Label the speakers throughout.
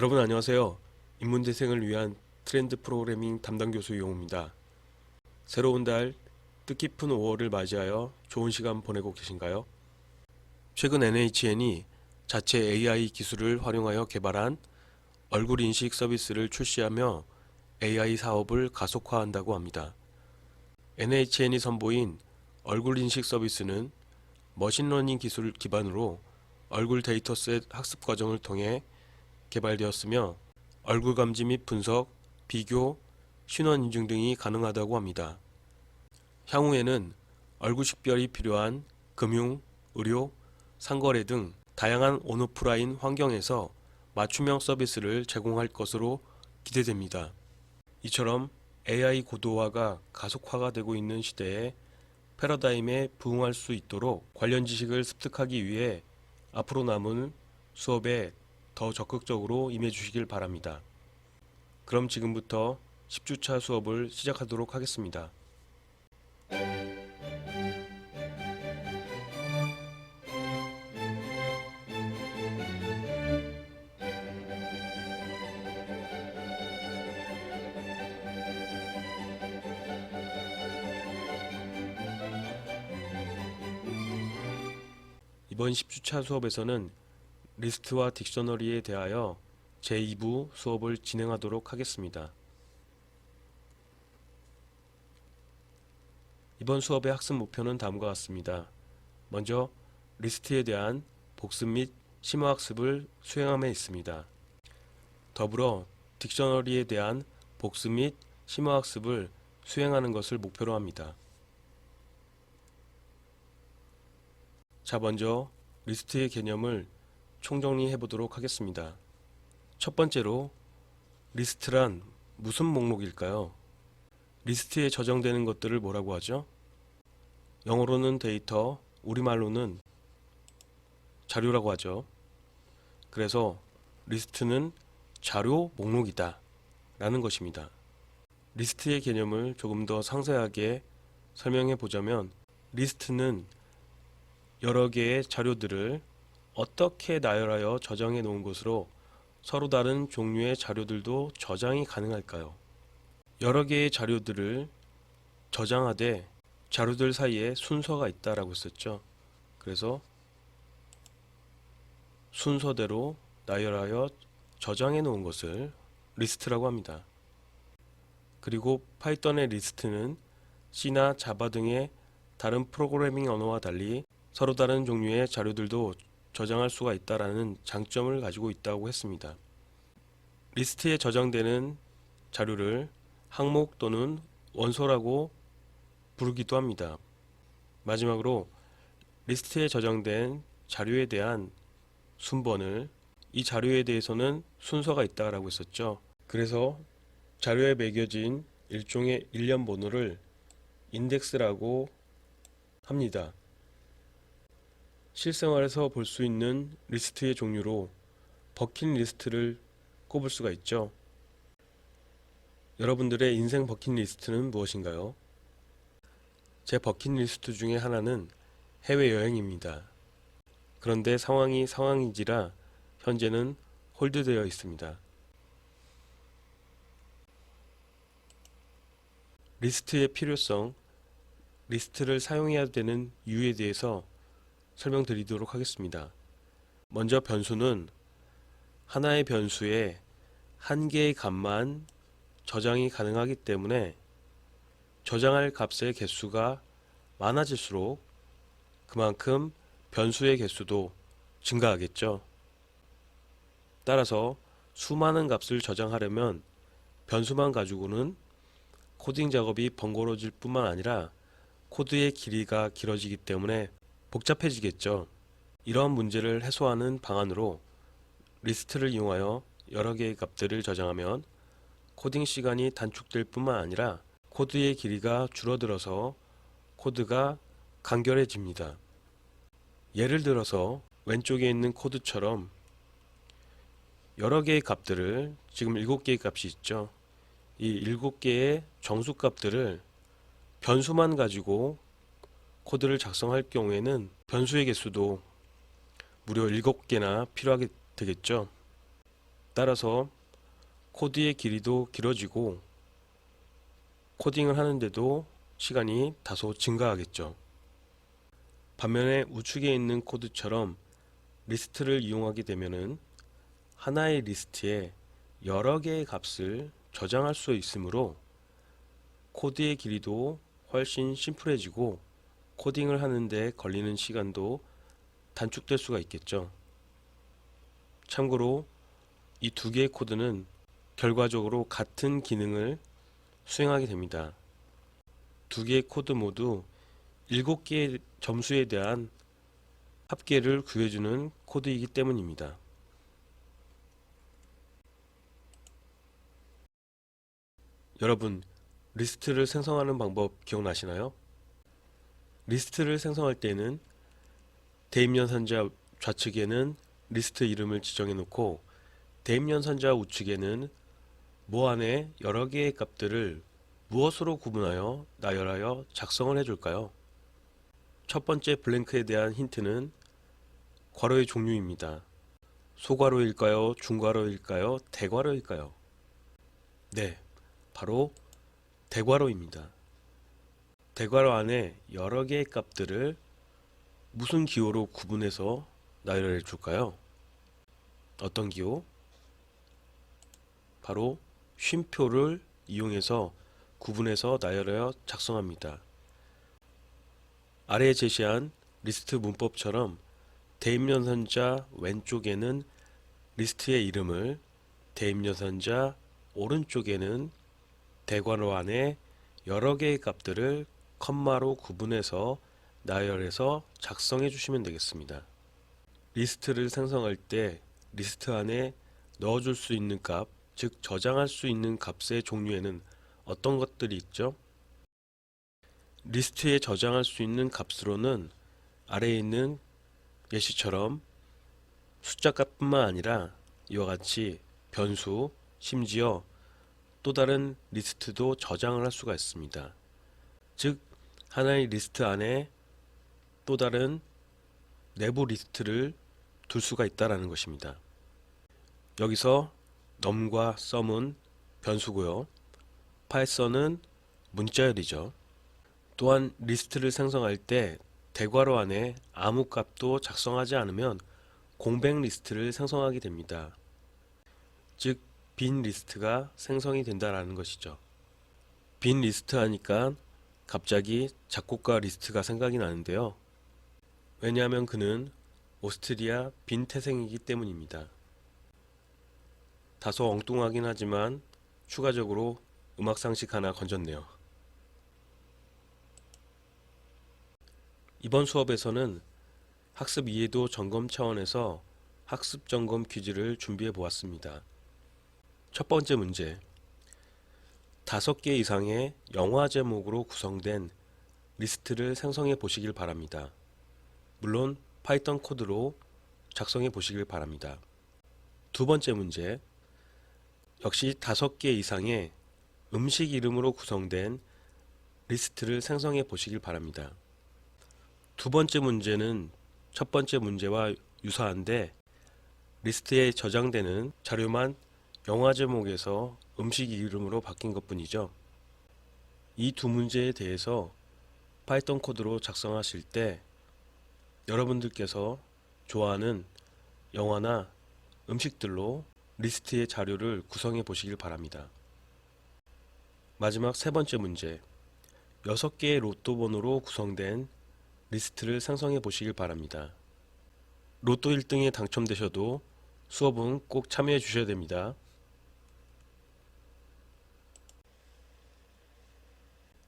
Speaker 1: 여러분 안녕하세요. 인문재생을 위한 트렌드 프로그래밍 담당 교수 이용우입니다. 새로운 달 뜻깊은 5월을 맞이하여 좋은 시간 보내고 계신가요? 최근 NHN이 자체 AI 기술을 활용하여 개발한 얼굴 인식 서비스를 출시하며 AI 사업을 가속화한다고 합니다. NHN이 선보인 얼굴 인식 서비스는 머신러닝 기술 기반으로 얼굴 데이터셋 학습 과정을 통해 개발되었으며 얼굴 감지 및 분석, 비교, 신원 인증 등이 가능하다고 합니다. 향후에는 얼굴 식별이 필요한 금융, 의료, 상거래 등 다양한 온오프라인 환경에서 맞춤형 서비스를 제공할 것으로 기대됩니다. 이처럼 AI 고도화가 가속화가 되고 있는 시대에 패러다임에 부응할 수 있도록 관련 지식을 습득하기 위해 앞으로 남은 수업에 더 적극적으로 임해 주시길 바랍니다. 그럼 지금부터 10주차 수업을 시작하도록 하겠습니다. 이번 10주차 수업에서는 리스트와 딕셔너리에 대하여 제2부 수업을 진행하도록 하겠습니다. 이번 수업의 학습 목표는 다음과 같습니다. 먼저 리스트에 대한 복습 및 심화학습을 수행함에 있습니다. 더불어 딕셔너리에 대한 복습 및 심화학습을 수행하는 것을 목표로 합니다. 자, 먼저 리스트의 개념을 총정리해 보도록 하겠습니다. 첫 번째로 리스트란 무슨 목록일까요? 리스트에 저장되는 것들을 뭐라고 하죠? 영어로는 데이터, 우리말로는 자료라고 하죠. 그래서 리스트는 자료 목록이다 라는 것입니다. 리스트의 개념을 조금 더 상세하게 설명해 보자면 리스트는 여러 개의 자료들을 어떻게 나열하여 저장해 놓은 것으로 서로 다른 종류의 자료들도 저장이 가능할까요? 여러 개의 자료들을 저장하되 자료들 사이에 순서가 있다라고 했었죠. 그래서 순서대로 나열하여 저장해 놓은 것을 리스트라고 합니다. 그리고 파이썬의 리스트는 C나 자바 등의 다른 프로그래밍 언어와 달리 서로 다른 종류의 자료들도 저장할 수가 있다라는 장점을 가지고 있다고 했습니다. 리스트에 저장되는 자료를 항목 또는 원소라고 부르기도 합니다. 마지막으로 리스트에 저장된 자료에 대한 순번을 이 자료에 대해서는 순서가 있다라고 했었죠. 그래서 자료에 매겨진 일종의 일련 번호를 인덱스라고 합니다. 실생활에서 볼 수 있는 리스트의 종류로 버킷리스트를 꼽을 수가 있죠. 여러분들의 인생 버킷리스트는 무엇인가요? 제 버킷리스트 중에 하나는 해외여행입니다. 그런데 상황이 상황인지라 현재는 홀드되어 있습니다. 리스트의 필요성, 리스트를 사용해야 되는 이유에 대해서 설명드리도록 하겠습니다. 먼저 변수는 하나의 변수에 한 개의 값만 저장이 가능하기 때문에 저장할 값의 개수가 많아질수록 그만큼 변수의 개수도 증가하겠죠. 따라서 수많은 값을 저장하려면 변수만 가지고는 코딩 작업이 번거로워질 뿐만 아니라 코드의 길이가 길어지기 때문에 복잡해지겠죠. 이러한 문제를 해소하는 방안으로 리스트를 이용하여 여러 개의 값들을 저장하면 코딩 시간이 단축될 뿐만 아니라 코드의 길이가 줄어들어서 코드가 간결해집니다. 예를 들어서 왼쪽에 있는 코드처럼 여러 개의 값들을 지금 7개의 값이 있죠. 이 7개의 정수 값들을 변수만 가지고 코드를 작성할 경우에는 변수의 개수도 무려 7개나 필요하게 되겠죠. 따라서 코드의 길이도 길어지고 코딩을 하는데도 시간이 다소 증가하겠죠. 반면에 우측에 있는 코드처럼 리스트를 이용하게 되면은 하나의 리스트에 여러 개의 값을 저장할 수 있으므로 코드의 길이도 훨씬 심플해지고 코딩을 하는데 걸리는 시간도 단축될 수가 있겠죠. 참고로 이 두 개의 코드는 결과적으로 같은 기능을 수행하게 됩니다. 두 개의 코드 모두 7개의 점수에 대한 합계를 구해주는 코드이기 때문입니다. 여러분, 리스트를 생성하는 방법 기억나시나요? 리스트를 생성할 때는 대입연산자 좌측에는 리스트 이름을 지정해 놓고 대입연산자 우측에는 모 안에 여러 개의 값들을 무엇으로 구분하여 나열하여 작성을 해줄까요? 첫 번째 블랭크에 대한 힌트는 괄호의 종류입니다. 소괄호일까요? 중괄호일까요? 대괄호일까요? 네, 바로 대괄호입니다. 대괄호 안에 여러 개의 값들을 무슨 기호로 구분해서 나열해 줄까요? 어떤 기호? 바로 쉼표를 이용해서 구분해서 나열하여 작성합니다. 아래에 제시한 리스트 문법처럼 대입연산자 왼쪽에는 리스트의 이름을, 대입연산자 오른쪽에는 대괄호 안에 여러 개의 값들을 컴마로 구분해서 나열해서 작성해 주시면 되겠습니다. 리스트를 생성할 때 리스트 안에 넣어줄 수 있는 값, 즉 저장할 수 있는 값의 종류에는 어떤 것들이 있죠? 리스트에 저장할 수 있는 값으로는 아래에 있는 예시처럼 숫자 값뿐만 아니라 이와 같이 변수, 심지어 또 다른 리스트도 저장을 할 수가 있습니다. 즉 하나의 리스트 안에 또 다른 내부 리스트를 둘 수가 있다는 것입니다. 여기서 num과 sum은 변수고요. 파이썬은 문자열이죠. 또한 리스트를 생성할 때 대괄호 안에 아무 값도 작성하지 않으면 공백 리스트를 생성하게 됩니다. 즉 빈 리스트가 생성이 된다는 것이죠. 빈 리스트 하니까 갑자기 작곡가 리스트가 생각이 나는데요. 왜냐하면 그는 오스트리아 빈 태생이기 때문입니다. 다소 엉뚱하긴 하지만 추가적으로 음악 상식 하나 건졌네요. 이번 수업에서는 학습 이해도 점검 차원에서 학습 점검 퀴즈를 준비해 보았습니다. 첫 번째 문제, 5개 이상의 영화 제목으로 구성된 리스트를 생성해 보시길 바랍니다. 물론 파이썬 코드로 작성해 보시길 바랍니다. 두 번째 문제, 역시 5개 이상의 음식 이름으로 구성된 리스트를 생성해 보시길 바랍니다. 두 번째 문제는 첫 번째 문제와 유사한데 리스트에 저장되는 자료만 영화 제목에서 음식 이름으로 바뀐 것 뿐이죠. 이 두 문제에 대해서 파이썬 코드로 작성하실 때 여러분들께서 좋아하는 영화나 음식들로 리스트의 자료를 구성해 보시길 바랍니다. 마지막 세 번째 문제, 6개의 로또 번호로 구성된 리스트를 생성해 보시길 바랍니다. 로또 1등에 당첨되셔도 수업은 꼭 참여해 주셔야 됩니다.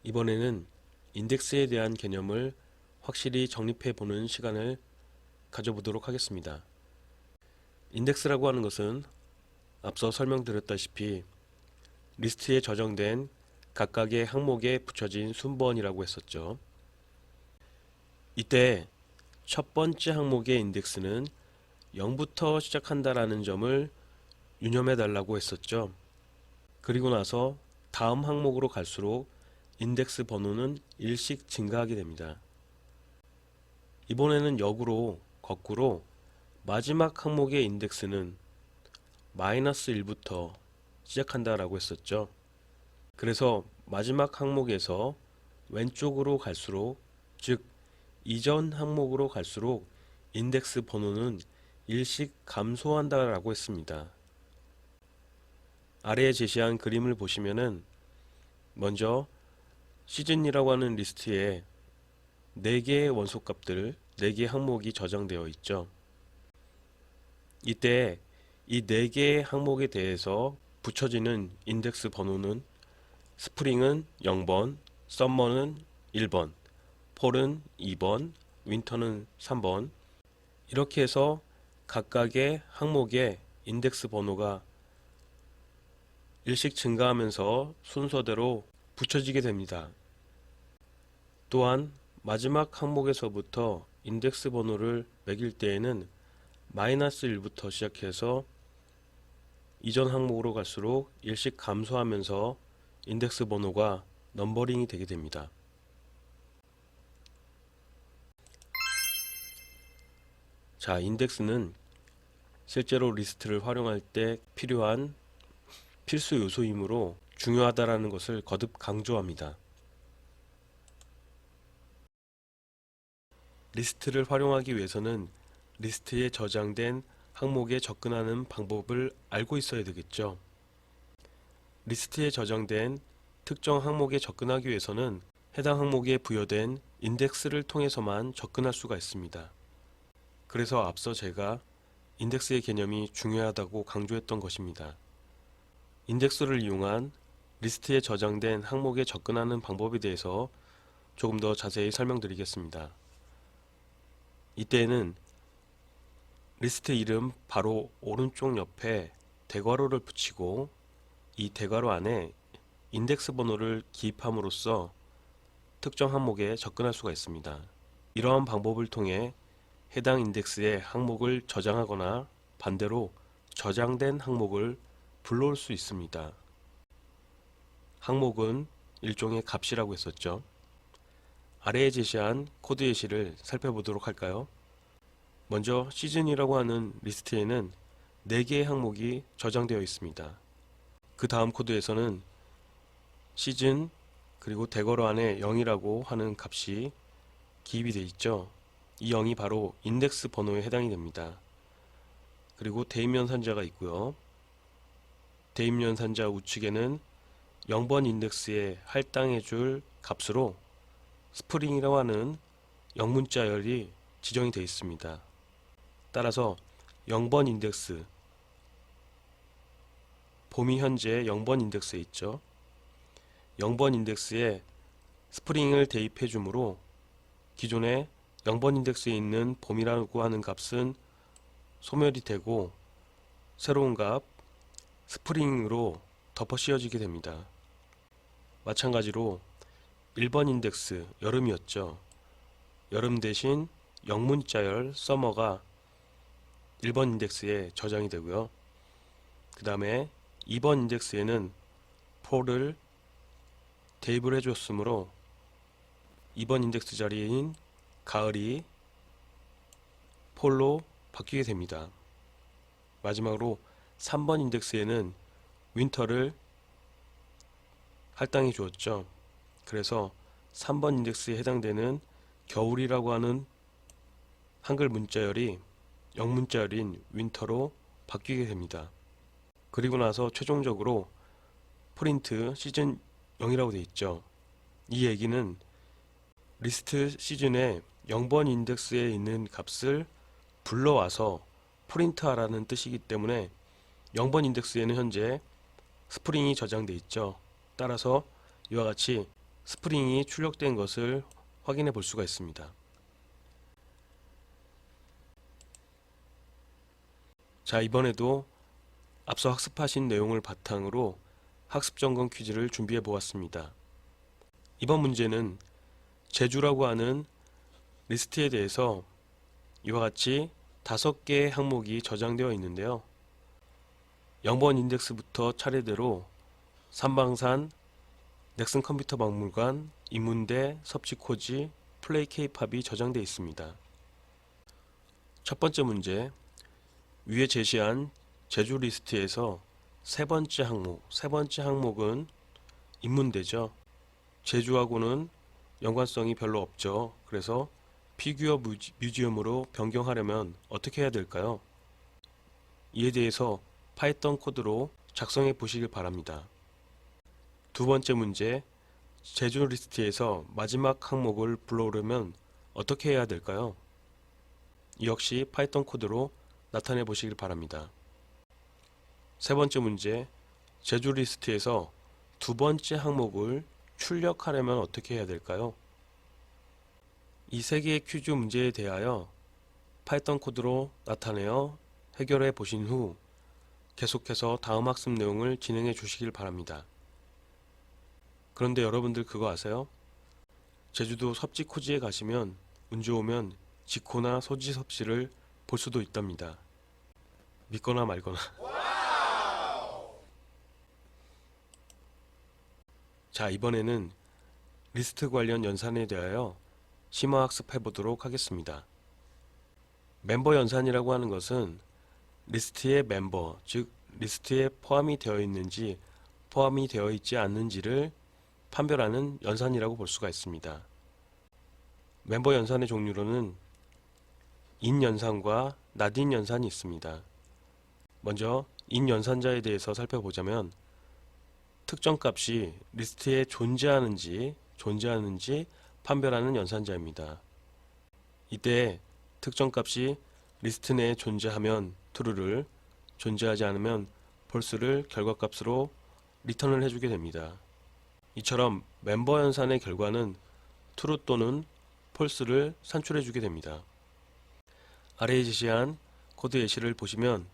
Speaker 1: 이번에는 인덱스에 대한 개념을 확실히 정립해 보는 시간을 가져보도록 하겠습니다. 인덱스라고 하는 것은 앞서 설명드렸다시피 리스트에 저장된 각각의 항목에 붙여진 순번이라고 했었죠. 이때 첫 번째 항목의 인덱스는 0부터 시작한다라는 점을 유념해 달라고 했었죠. 그리고 나서 다음 항목으로 갈수록 인덱스 번호는 1씩 증가하게 됩니다. 이번에는 역으로 거꾸로 마지막 항목의 인덱스는 -1부터 시작한다라고 했었죠. 그래서 마지막 항목에서 왼쪽으로 갈수록, 즉 이전 항목으로 갈수록 인덱스 번호는 일씩 감소한다라고 했습니다. 아래에 제시한 그림을 보시면은 먼저 시즌이라고 하는 리스트에 4개의 원소값들, 4개의 항목이 저장되어 있죠. 이때 이 4개의 항목에 대해서 붙여지는 인덱스 번호는 스프링은 0번, 썸머는 1번, 폴은 2번, 윈터는 3번, 이렇게 해서 각각의 항목의 인덱스 번호가 일씩 증가하면서 순서대로 붙여지게 됩니다. 또한 마지막 항목에서부터 인덱스 번호를 매길 때에는 -1부터 시작해서 이전 항목으로 갈수록 일씩 감소하면서 인덱스 번호가 넘버링이 되게 됩니다. 자, 인덱스는 실제로 리스트를 활용할 때 필요한 필수 요소이므로 중요하다라는 것을 거듭 강조합니다. 리스트를 활용하기 위해서는 리스트에 저장된 항목에 접근하는 방법을 알고 있어야 되겠죠. 리스트에 저장된 특정 항목에 접근하기 위해서는 해당 항목에 부여된 인덱스를 통해서만 접근할 수가 있습니다. 그래서 앞서 제가 인덱스의 개념이 중요하다고 강조했던 것입니다. 인덱스를 이용한 리스트에 저장된 항목에 접근하는 방법에 대해서 조금 더 자세히 설명드리겠습니다. 이때에는 리스트 이름 바로 오른쪽 옆에 대괄호를 붙이고 이 대괄호 안에 인덱스 번호를 기입함으로써 특정 항목에 접근할 수가 있습니다. 이러한 방법을 통해 해당 인덱스의 항목을 저장하거나 반대로 저장된 항목을 불러올 수 있습니다. 항목은 일종의 값이라고 했었죠. 아래에 제시한 코드 예시를 살펴보도록 할까요? 먼저 시즌이라고 하는 리스트에는 4개의 항목이 저장되어 있습니다. 그 다음 코드에서는 시즌 그리고 대괄호 안에 0이라고 하는 값이 기입이 되어 있죠. 이 0이 바로 인덱스 번호에 해당이 됩니다. 그리고 대입연산자가 있고요. 대입연산자 우측에는 0번 인덱스에 할당해 줄 값으로 스프링이라고 하는 영문자열이 지정이 되어 있습니다. 따라서 0번 인덱스, 봄이 현재 0번 인덱스에 있죠. 0번 인덱스에 스프링을 대입해 주므로 기존에 0번 인덱스에 있는 봄이라고 하는 값은 소멸이 되고 새로운 값 스프링으로 덮어 씌워지게 됩니다. 마찬가지로 1번 인덱스 여름이었죠. 여름 대신 영문자열 서머가 1번 인덱스에 저장이 되고요. 그 다음에 2번 인덱스에는 폴을 대입을 해줬으므로 2번 인덱스 자리인 가을이 폴로 바뀌게 됩니다. 마지막으로 3번 인덱스에는 윈터를 할당해 주었죠. 그래서 3번 인덱스에 해당되는 겨울이라고 하는 한글 문자열이 영문자열인 윈터로 바뀌게 됩니다. 그리고 나서 최종적으로 프린트 시즌 0이라고 되어 있죠. 이 얘기는 리스트 시즌에 0번 인덱스에 있는 값을 불러와서 프린트하라는 뜻이기 때문에 0번 인덱스에는 현재 스프링이 저장되어 있죠. 따라서 이와 같이 스프링이 출력된 것을 확인해 볼 수가 있습니다. 자, 이번에도 앞서 학습하신 내용을 바탕으로 학습 점검 퀴즈를 준비해 보았습니다. 이번 문제는 제주라고 하는 리스트에 대해서 이와 같이 5개의 항목이 저장되어 있는데요. 0번 인덱스부터 차례대로 삼방산, 넥슨 컴퓨터 박물관, 인문대, 섭지코지, 플레이 케이팝이 저장되어 있습니다. 첫 번째 문제, 위에 제시한 제주 리스트에서 세 번째 항목은 인문대죠. 제주하고는 연관성이 별로 없죠. 그래서 피규어 뮤지엄으로 변경하려면 어떻게 해야 될까요? 이에 대해서 파이썬 코드로 작성해 보시길 바랍니다. 두 번째 문제, 제주 리스트에서 마지막 항목을 불러오려면 어떻게 해야 될까요? 이 역시 파이썬 코드로 나타내 보시길 바랍니다. 세 번째 문제, 제주 리스트에서 두 번째 항목을 출력하려면 어떻게 해야 될까요? 이 세 개의 퀴즈 문제에 대하여 파이썬 코드로 나타내어 해결해 보신 후 계속해서 다음 학습 내용을 진행해 주시길 바랍니다. 그런데 여러분들 그거 아세요? 제주도 섭지코지에 가시면 운 좋으면 지코나 소지섭씨를 볼 수도 있답니다. 믿거나 말거나. 자, 이번에는 리스트 관련 연산에 대하여 심화학습해 보도록 하겠습니다. 멤버 연산이라고 하는 것은 리스트의 멤버, 즉 리스트에 포함이 되어 있는지 포함이 되어 있지 않는지를 판별하는 연산이라고 볼 수가 있습니다. 멤버 연산의 종류로는 인 연산과 낫인 연산이 있습니다. 먼저 인 연산자에 대해서 살펴보자면 특정 값이 리스트에 존재하는지 판별하는 연산자입니다. 이때 특정 값이 리스트 내에 존재하면 true를, 존재하지 않으면 false를 결과값으로 리턴을 해주게 됩니다. 이처럼 멤버 연산의 결과는 true 또는 false를 산출해주게 됩니다. 아래에 제시한 코드 예시를 보시면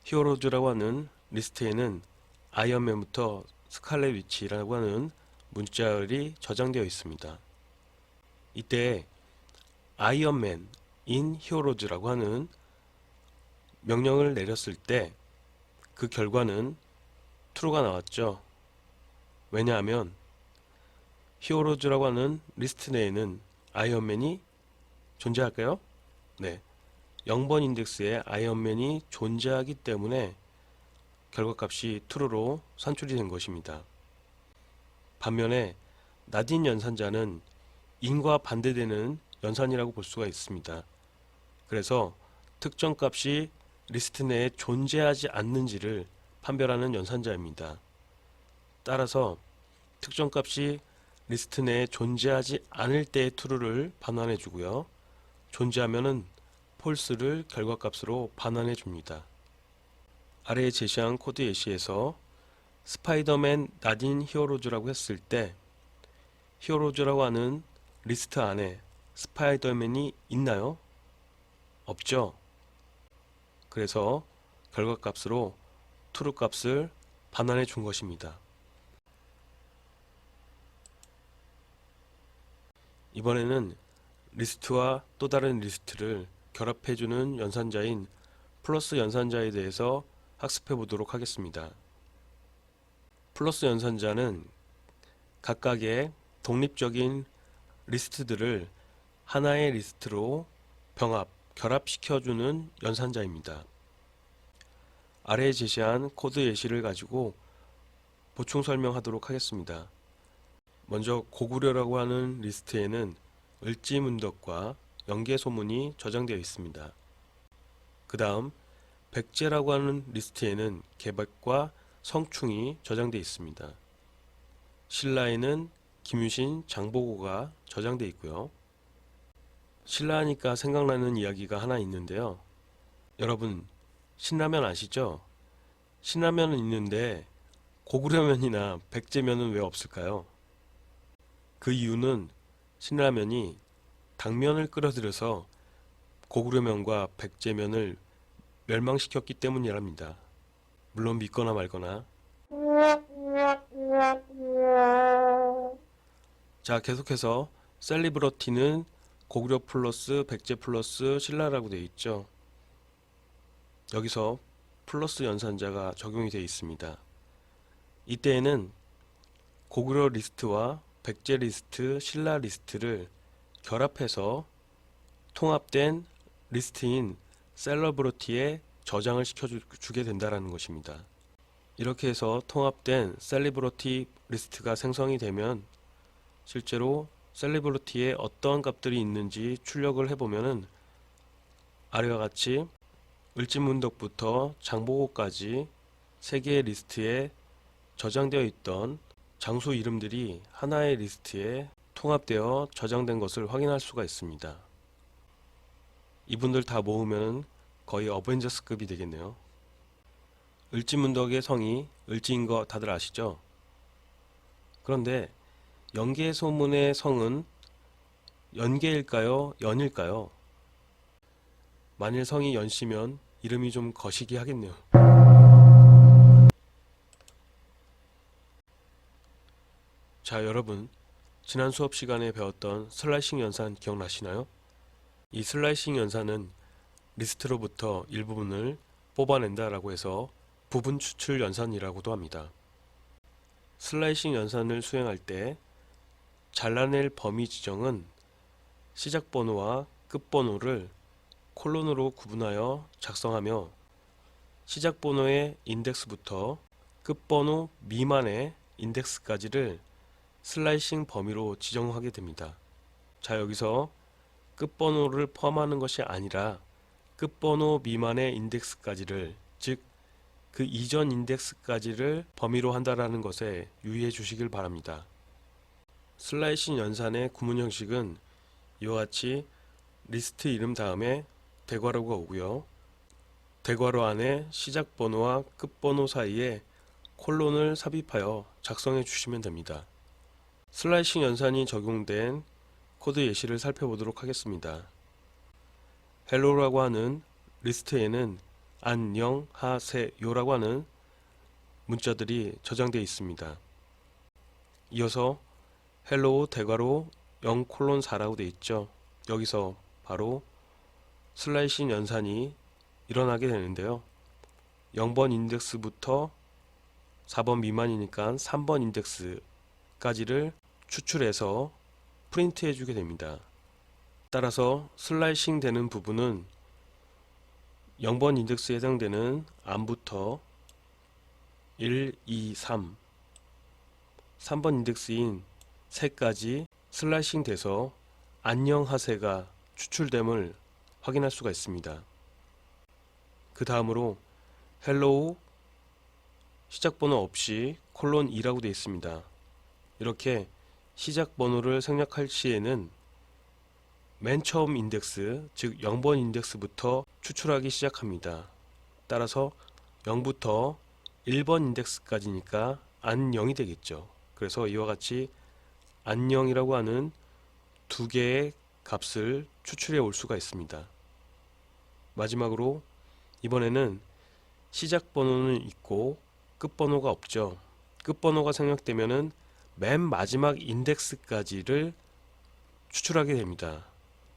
Speaker 1: 히어로즈라고 하는 리스트에는 아이언맨부터 스칼렛 위치라고 하는 문자열이 저장되어 있습니다. 이때 아이언맨 in 히어로즈라고 하는 명령을 내렸을 때 그 결과는 true가 나왔죠. 왜냐하면 히어로즈라고 하는 리스트 내에는 아이언맨이 존재할까요? 네, 0번 인덱스에 아이언맨이 존재하기 때문에 결과값이 true로 산출이 된 것입니다. 반면에 낫인 연산자는 in과 반대되는 연산이라고 볼 수가 있습니다. 그래서 특정 값이 리스트 내에 존재하지 않는지를 판별하는 연산자입니다. 따라서 특정 값이 리스트 내에 존재하지 않을 때의 true를 반환해 주고요. 존재하면은 false를 결과값으로 반환해 줍니다. 아래에 제시한 코드 예시에서 스파이더맨 낫인 히어로즈라고 했을 때 히어로즈라고 하는 리스트 안에 스파이더맨이 있나요? 없죠. 그래서 결과값으로 true 값을 반환해 준 것입니다. 이번에는 리스트와 또 다른 리스트를 결합해주는 연산자인 플러스 연산자에 대해서 학습해 보도록 하겠습니다. 플러스 연산자는 각각의 독립적인 리스트들을 하나의 리스트로 결합시켜주는 연산자입니다. 아래에 제시한 코드 예시를 가지고 보충 설명하도록 하겠습니다. 먼저 고구려라고 하는 리스트에는 을지문덕과 연개소문이 저장되어 있습니다. 그 다음 백제라고 하는 리스트에는 개백과 성충이 저장되어 있습니다. 신라에는 김유신, 장보고가 저장되어 있고요. 신라하니까 생각나는 이야기가 하나 있는데요. 여러분 신라면 아시죠? 신라면은 있는데 고구려면이나 백제면은 왜 없을까요? 그 이유는 신라면이 당면을 끌어들여서 고구려면과 백제면을 멸망시켰기 때문이랍니다. 물론 믿거나 말거나. 자, 계속해서 셀리브러티는 고구려 플러스 백제 플러스 신라라고 되어 있죠. 여기서 플러스 연산자가 적용이 되어 있습니다. 이때에는 고구려 리스트와 백제 리스트, 신라 리스트를 결합해서 통합된 리스트인 셀러브러티에 저장을 시켜주게 된다는 것입니다. 이렇게 해서 통합된 셀리브리티 리스트가 생성이 되면 실제로 셀리브리티에 어떠한 값들이 있는지 출력을 해보면은 아래와 같이 을지문덕부터 장보고까지 3개의 리스트에 저장되어 있던 장소 이름들이 하나의 리스트에 통합되어 저장된 것을 확인할 수가 있습니다. 이분들 다 모으면 거의 어벤져스급이 되겠네요. 을지문덕의 성이 을지인 거 다들 아시죠? 그런데 연개소문의 성은 연개일까요? 연일까요? 만일 성이 연씨면 이름이 좀 거시기 하겠네요. 자, 여러분, 지난 수업 시간에 배웠던 슬라이싱 연산 기억나시나요? 이 슬라이싱 연산은 리스트로부터 일부분을 뽑아낸다라고 해서 부분 추출 연산이라고도 합니다. 슬라이싱 연산을 수행할 때 잘라낼 범위 지정은 시작 번호와 끝 번호를 콜론으로 구분하여 작성하며 시작 번호의 인덱스부터 끝 번호 미만의 인덱스까지를 슬라이싱 범위로 지정하게 됩니다. 자, 여기서 끝 번호를 포함하는 것이 아니라 끝 번호 미만의 인덱스까지를, 즉 그 이전 인덱스까지를 범위로 한다라는 것에 유의해 주시길 바랍니다. 슬라이싱 연산의 구문 형식은 이와 같이 리스트 이름 다음에 대괄호가 오고요. 대괄호 안에 시작 번호와 끝 번호 사이에 콜론을 삽입하여 작성해 주시면 됩니다. 슬라이싱 연산이 적용된 코드 예시를 살펴보도록 하겠습니다. 헬로라고 하는 리스트에는 안녕하세요라고 하는 문자들이 저장되어 있습니다. 이어서 헬로우 대괄호 0:4라고 되어 있죠. 여기서 바로 슬라이싱 연산이 일어나게 되는데요. 0번 인덱스부터 4번 미만이니까 3번 인덱스까지를 추출해서 프린트 해주게 됩니다. 따라서 슬라이싱 되는 부분은 0번 인덱스에 해당되는 안부터 1, 2, 3, 3번 인덱스인 3까지 슬라이싱 돼서 안녕하세가 추출됨을 확인할 수가 있습니다. 그 다음으로 헬로우 시작 번호 없이 콜론 2라고 되어 있습니다. 이렇게 시작 번호를 생략할 시에는 맨 처음 인덱스, 즉 0번 인덱스부터 추출하기 시작합니다. 따라서 0부터 1번 인덱스까지니까 안0이 되겠죠. 그래서 이와 같이 안0이라고 하는 2개의 값을 추출해 올 수가 있습니다. 마지막으로 이번에는 시작 번호는 있고 끝 번호가 없죠. 끝 번호가 생략되면은 맨 마지막 인덱스까지를 추출하게 됩니다.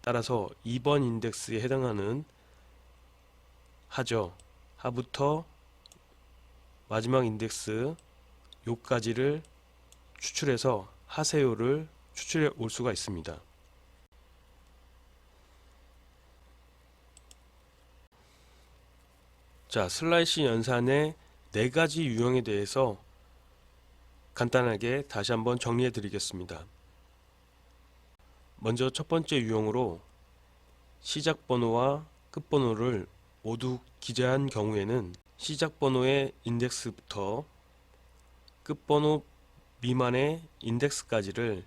Speaker 1: 따라서 2번 인덱스에 해당하는 하죠. 하부터 마지막 인덱스 요까지를 추출해서 하세요를 추출해 올 수가 있습니다. 자, 슬라이싱 연산의 4가지 유형에 대해서 간단하게 다시 한번 정리해 드리겠습니다. 먼저 첫 번째 유형으로 시작 번호와 끝 번호를 모두 기재한 경우에는 시작 번호의 인덱스부터 끝 번호 미만의 인덱스까지를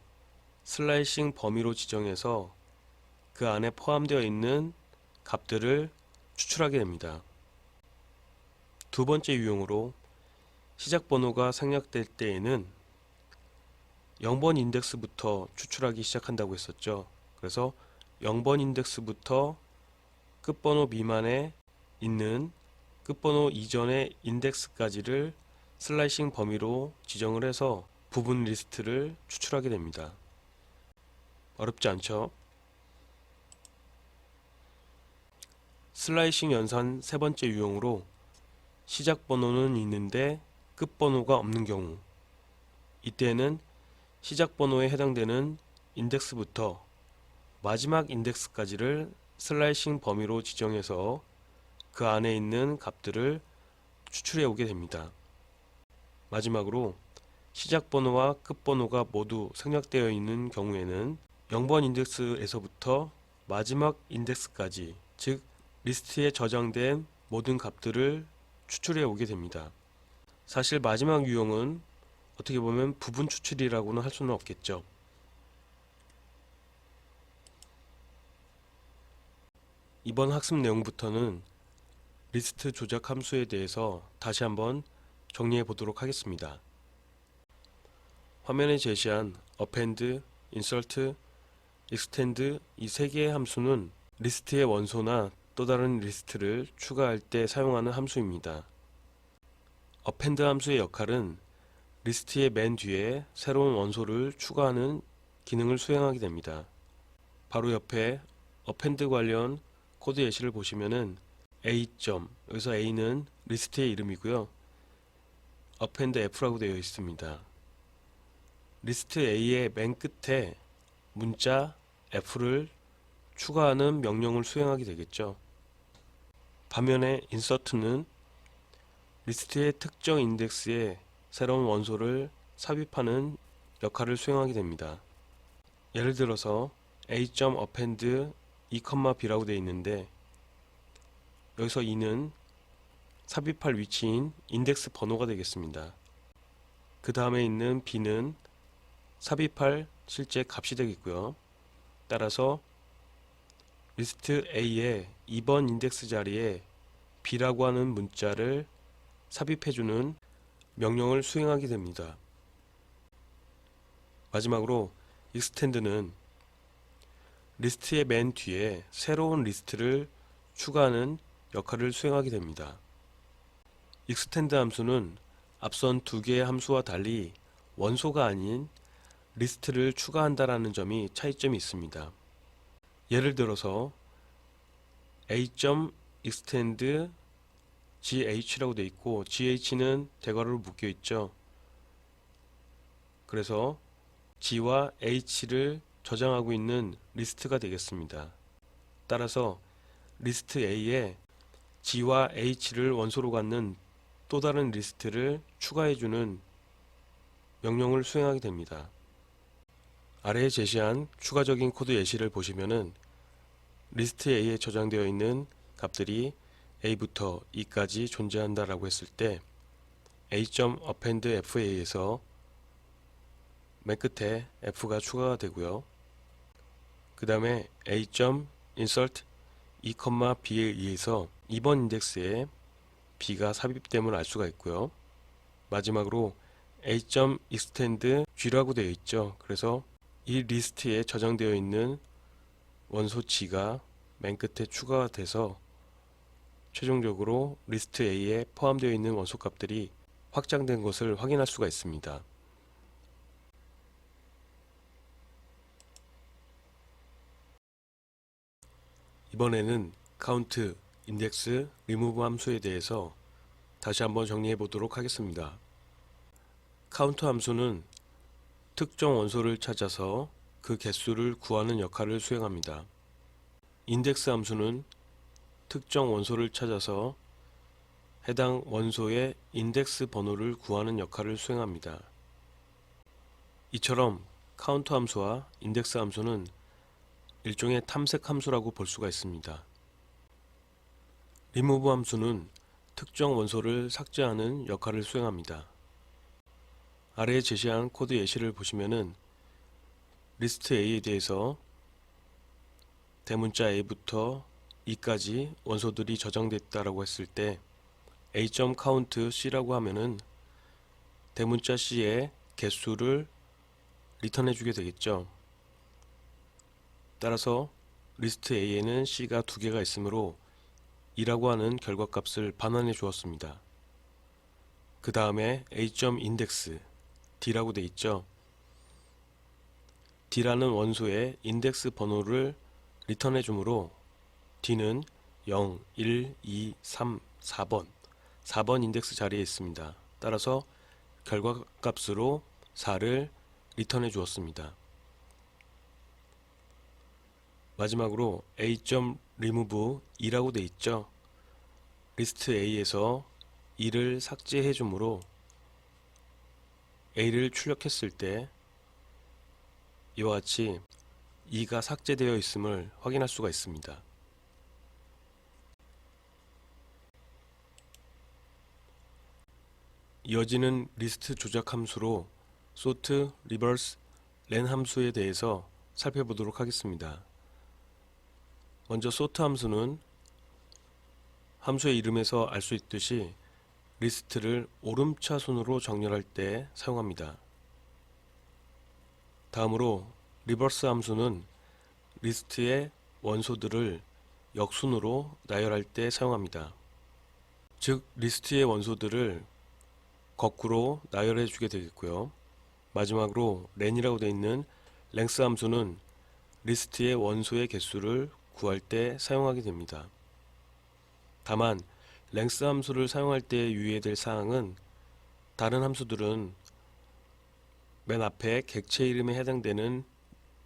Speaker 1: 슬라이싱 범위로 지정해서 그 안에 포함되어 있는 값들을 추출하게 됩니다. 두 번째 유형으로 시작 번호가 생략될 때에는 0번 인덱스부터 추출하기 시작한다고 했었죠. 그래서 0번 인덱스부터 끝번호 미만에 있는 끝번호 이전의 인덱스까지를 슬라이싱 범위로 지정을 해서 부분 리스트를 추출하게 됩니다. 어렵지 않죠? 슬라이싱 연산 세 번째 유형으로 시작 번호는 있는데 끝 번호가 없는 경우, 이때는 시작 번호에 해당되는 인덱스부터 마지막 인덱스까지를 슬라이싱 범위로 지정해서 그 안에 있는 값들을 추출해 오게 됩니다. 마지막으로 시작 번호와 끝 번호가 모두 생략되어 있는 경우에는 0번 인덱스에서부터 마지막 인덱스까지, 즉 리스트에 저장된 모든 값들을 추출해 오게 됩니다. 사실 마지막 유형은 어떻게 보면 부분 추출이라고는 할 수는 없겠죠. 이번 학습 내용부터는 리스트 조작 함수에 대해서 다시 한번 정리해 보도록 하겠습니다. 화면에 제시한 append, insert, extend 이 세 개의 함수는 리스트의 원소나 또 다른 리스트를 추가할 때 사용하는 함수입니다. append 함수의 역할은 리스트의 맨 뒤에 새로운 원소를 추가하는 기능을 수행하게 됩니다. 바로 옆에 append 관련 코드 예시를 보시면은 a. 여기서 a는 리스트의 이름이고요. append f라고 되어 있습니다. 리스트 A의 맨 끝에 문자 F를 추가하는 명령을 수행하게 되겠죠. 반면에 insert는 리스트의 특정 인덱스에 새로운 원소를 삽입하는 역할을 수행하게 됩니다. 예를 들어서 a.append 2,b라고 되어 있는데 여기서 2는 삽입할 위치인 인덱스 번호가 되겠습니다. 그 다음에 있는 b는 삽입할 실제 값이 되겠고요. 따라서 리스트 A의 2번 인덱스 자리에 b라고 하는 문자를 삽입해주는 명령을 수행하게 됩니다. 마지막으로 extend는 리스트의 맨 뒤에 새로운 리스트를 추가하는 역할을 수행하게 됩니다. extend 함수는 앞선 두 개의 함수와 달리 원소가 아닌 리스트를 추가한다라는 점이 차이점이 있습니다. 예를 들어서 a.extend gh라고 되어 있고 gh는 대괄호로 묶여 있죠. 그래서 g와 h를 저장하고 있는 리스트가 되겠습니다. 따라서 리스트 A에 g와 h를 원소로 갖는 또 다른 리스트를 추가해주는 명령을 수행하게 됩니다. 아래에 제시한 추가적인 코드 예시를 보시면은 리스트 A에 저장되어 있는 값들이 A부터 E까지 존재한다라고 했을 때 a.append fa에서 맨 끝에 f가 추가가 되고요. 그 다음에 a.insert 2,b에 의해서 2번 인덱스에 b가 삽입됨을 알 수가 있고요. 마지막으로 a.extend g라고 되어 있죠. 그래서 이 리스트에 저장되어 있는 원소 g가 맨 끝에 추가가 돼서 최종적으로 리스트 A에 포함되어 있는 원소 값들이 확장된 것을 확인할 수가 있습니다. 이번에는 count, index, remove 함수에 대해서 다시 한번 정리해 보도록 하겠습니다. count 함수는 특정 원소를 찾아서 그 개수를 구하는 역할을 수행합니다. index 함수는 특정 원소를 찾아서 해당 원소의 인덱스 번호를 구하는 역할을 수행합니다. 이처럼 count 함수와 index 함수는 일종의 탐색 함수라고 볼 수가 있습니다. remove 함수는 특정 원소를 삭제하는 역할을 수행합니다. 아래에 제시한 코드 예시를 보시면은 리스트 A에 대해서 대문자 A부터 E까지 원소들이 저장됐다라고 했을 때 a.count C라고 하면은 대문자 C의 개수를 리턴해 주게 되겠죠. 따라서 리스트 A에는 C가 두 개가 있으므로 2라고 하는 결과값을 반환해 주었습니다. 그 다음에 a.index D라고 되어 있죠. D라는 원소의 인덱스 번호를 리턴해 주므로 D는 0, 1, 2, 3, 4번 인덱스 자리에 있습니다. 따라서 결과값으로 4를 리턴해 주었습니다. 마지막으로 a.remove 2라고 되어 있죠. 리스트 A에서 2를 삭제해 주므로 A를 출력했을 때 이와 같이 2가 삭제되어 있음을 확인할 수가 있습니다. 이어지는 리스트 조작 함수로 sort, reverse, len 함수에 대해서 살펴보도록 하겠습니다. 먼저 sort 함수는 함수의 이름에서 알 수 있듯이 리스트를 오름차순으로 정렬할 때 사용합니다. 다음으로 reverse 함수는 리스트의 원소들을 역순으로 나열할 때 사용합니다. 즉 리스트의 원소들을 거꾸로 나열해 주게 되겠고요. 마지막으로 len이라고 되어 있는 length 함수는 리스트의 원소의 개수를 구할 때 사용하게 됩니다. 다만 length 함수를 사용할 때 유의해야 될 사항은 다른 함수들은 맨 앞에 객체 이름에 해당되는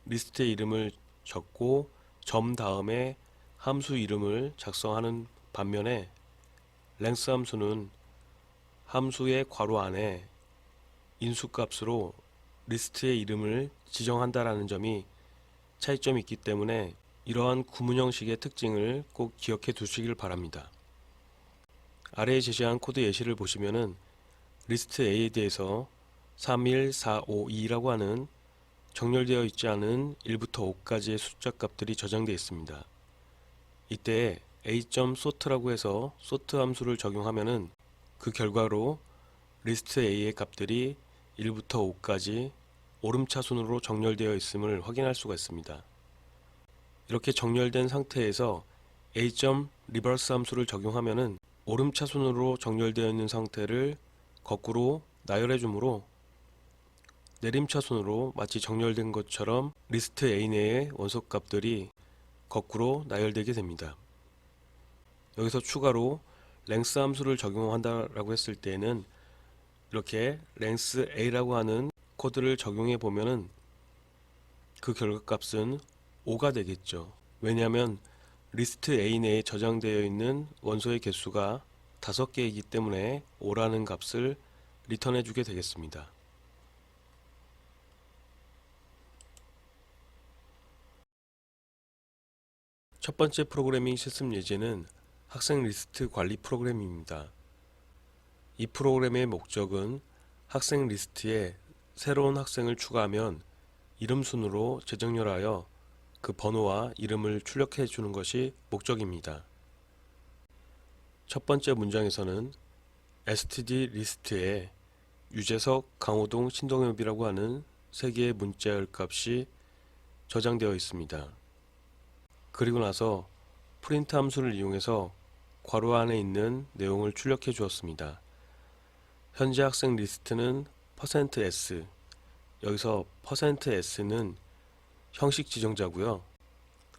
Speaker 1: 리스트의 이름을 적고 점 다음에 함수 이름을 작성하는 반면에 length 함수는 함수의 괄호 안에 인수값으로 리스트의 이름을 지정한다라는 점이 차이점이 있기 때문에 이러한 구문 형식의 특징을 꼭 기억해 두시길 바랍니다. 아래에 제시한 코드 예시를 보시면은 리스트 A에 대해서 31452라고 하는 정렬되어 있지 않은 1부터 5까지의 숫자 값들이 저장되어 있습니다. 이때 a.sort라고 해서 sort 함수를 적용하면은 그 결과로 리스트 A의 값들이 1부터 5까지 오름차순으로 정렬되어 있음을 확인할 수가 있습니다. 이렇게 정렬된 상태에서 a.reverse 함수를 적용하면은 오름차순으로 정렬되어 있는 상태를 거꾸로 나열해 주므로 내림차순으로 마치 정렬된 것처럼 리스트 A 내의 원소값들이 거꾸로 나열되게 됩니다. 여기서 추가로 length 함수를 적용한다라고 했을 때에는 이렇게 length A라고 하는 코드를 적용해 보면은 그 결과값은 5가 되겠죠. 왜냐하면 리스트 A 내에 저장되어 있는 원소의 개수가 5개이기 때문에 5라는 값을 리턴해 주게 되겠습니다. 첫 번째 프로그래밍 실습 예제는 학생 리스트 관리 프로그램입니다. 이 프로그램의 목적은 학생 리스트에 새로운 학생을 추가하면 이름 순으로 재정렬하여 그 번호와 이름을 출력해 주는 것이 목적입니다. 첫 번째 문장에서는 std 리스트에 유재석, 강호동, 신동엽이라고 하는 3개의 문자열 값이 저장되어 있습니다. 그리고 나서 프린트 함수를 이용해서 괄호 안에 있는 내용을 출력해 주었습니다. 현재 학생 리스트는 %s, 여기서 %s는 형식 지정자고요.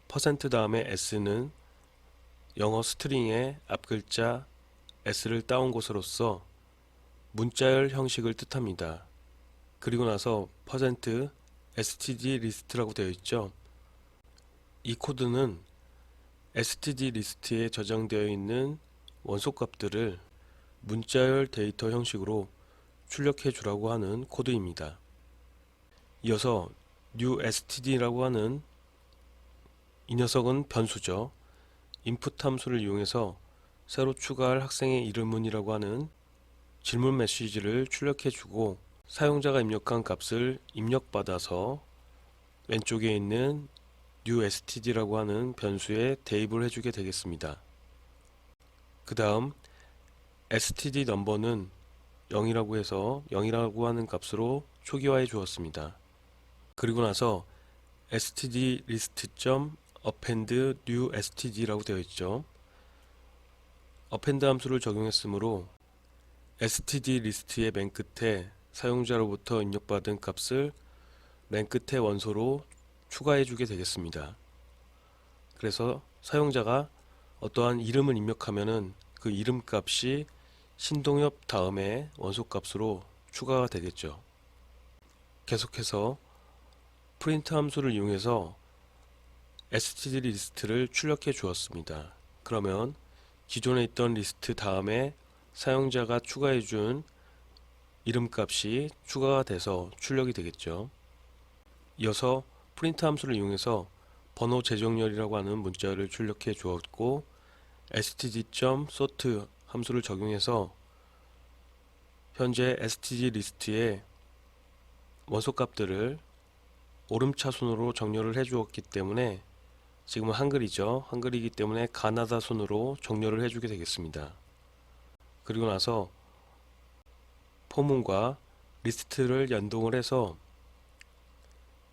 Speaker 1: 퍼센트 다음에 s는 영어 스트링의 앞글자 s를 따온 것으로서 문자열 형식을 뜻합니다. 그리고 나서 %std 리스트라고 되어 있죠. 이 코드는 std 리스트에 저장되어 있는 원소값들을 문자열 데이터 형식으로 출력해 주라고 하는 코드입니다. 이어서 newstd라고 하는 이 녀석은 변수죠. 인풋 함수를 이용해서 새로 추가할 학생의 이름은이라고 하는 질문 메시지를 출력해 주고 사용자가 입력한 값을 입력받아서 왼쪽에 있는 newstd라고 하는 변수에 대입을 해주게 되겠습니다. 그 다음 std 넘버는 0이라고 해서 0이라고 하는 값으로 초기화해 주었습니다. 그리고 나서 std list.append newstd라고 되어 있죠. append 함수를 적용했으므로 std 리스트의 맨 끝에 사용자로부터 입력받은 값을 맨 끝의 원소로 추가해 주게 되겠습니다. 그래서 사용자가 어떠한 이름을 입력하면은 그 이름 값이 신동엽 다음에 원소 값으로 추가가 되겠죠. 계속해서 프린트 함수를 이용해서 std 리스트를 출력해 주었습니다. 그러면 기존에 있던 리스트 다음에 사용자가 추가해준 이름값이 추가가 돼서 출력이 되겠죠. 이어서 프린트 함수를 이용해서 번호 재정렬이라고 하는 문자를 출력해 주었고, std.sort 함수를 적용해서 현재 std 리스트에 원소값들을 오름차순으로 정렬을 해 주었기 때문에, 지금은 한글이죠. 한글이기 때문에 가나다 순으로 정렬을 해주게 되겠습니다. 그리고 나서 포문과 리스트를 연동을 해서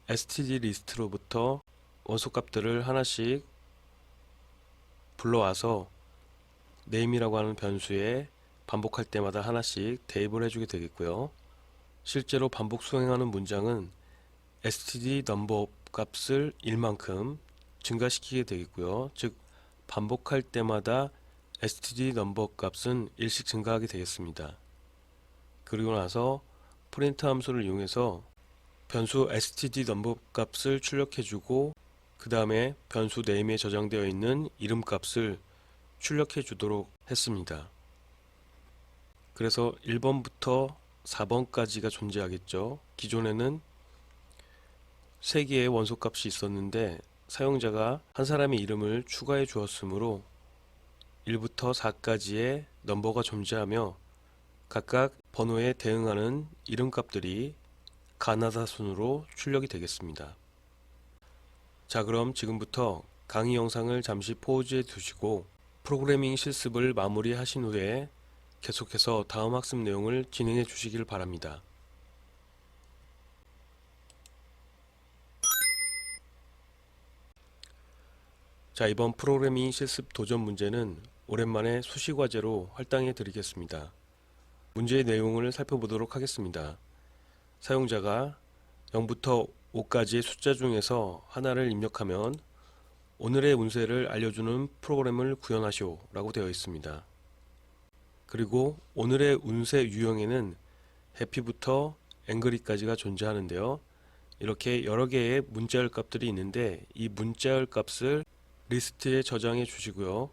Speaker 1: std 리스트로부터 원소값들을 하나씩 불러와서 name이라고 하는 변수에 반복할 때마다 하나씩 대입을 해주게 되겠고요. 실제로 반복 수행하는 문장은 std number 값을 1만큼 증가시키게 되겠고요. 즉 반복할 때마다 std number 값은 1씩 증가하게 되겠습니다. 그리고 나서 프린트 함수를 이용해서 변수 std number 값을 출력해주고, 그 다음에 변수 name에 저장되어 있는 이름 값을 출력해 주도록 했습니다. 그래서 1번부터 4번까지가 존재하겠죠. 기존에는 3개의 원소값이 있었는데 사용자가 한 사람의 이름을 추가해 주었으므로 1부터 4까지의 넘버가 존재하며 각각 번호에 대응하는 이름값들이 가나다 순으로 출력이 되겠습니다. 자, 그럼 지금부터 강의 영상을 잠시 포즈해 두시고 프로그래밍 실습을 마무리하신 후에 계속해서 다음 학습 내용을 진행해 주시길 바랍니다. 자, 이번 프로그래밍 실습 도전 문제는 오랜만에 수시 과제로 할당해 드리겠습니다. 문제의 내용을 살펴보도록 하겠습니다. 사용자가 0부터 5까지의 숫자 중에서 하나를 입력하면 오늘의 운세를 알려주는 프로그램을 구현하시오 라고 되어 있습니다. 그리고 오늘의 운세 유형에는 해피부터 앵그리까지가 존재하는데요. 이렇게 여러 개의 문자열 값들이 있는데 이 문자열 값을 리스트에 저장해 주시고요.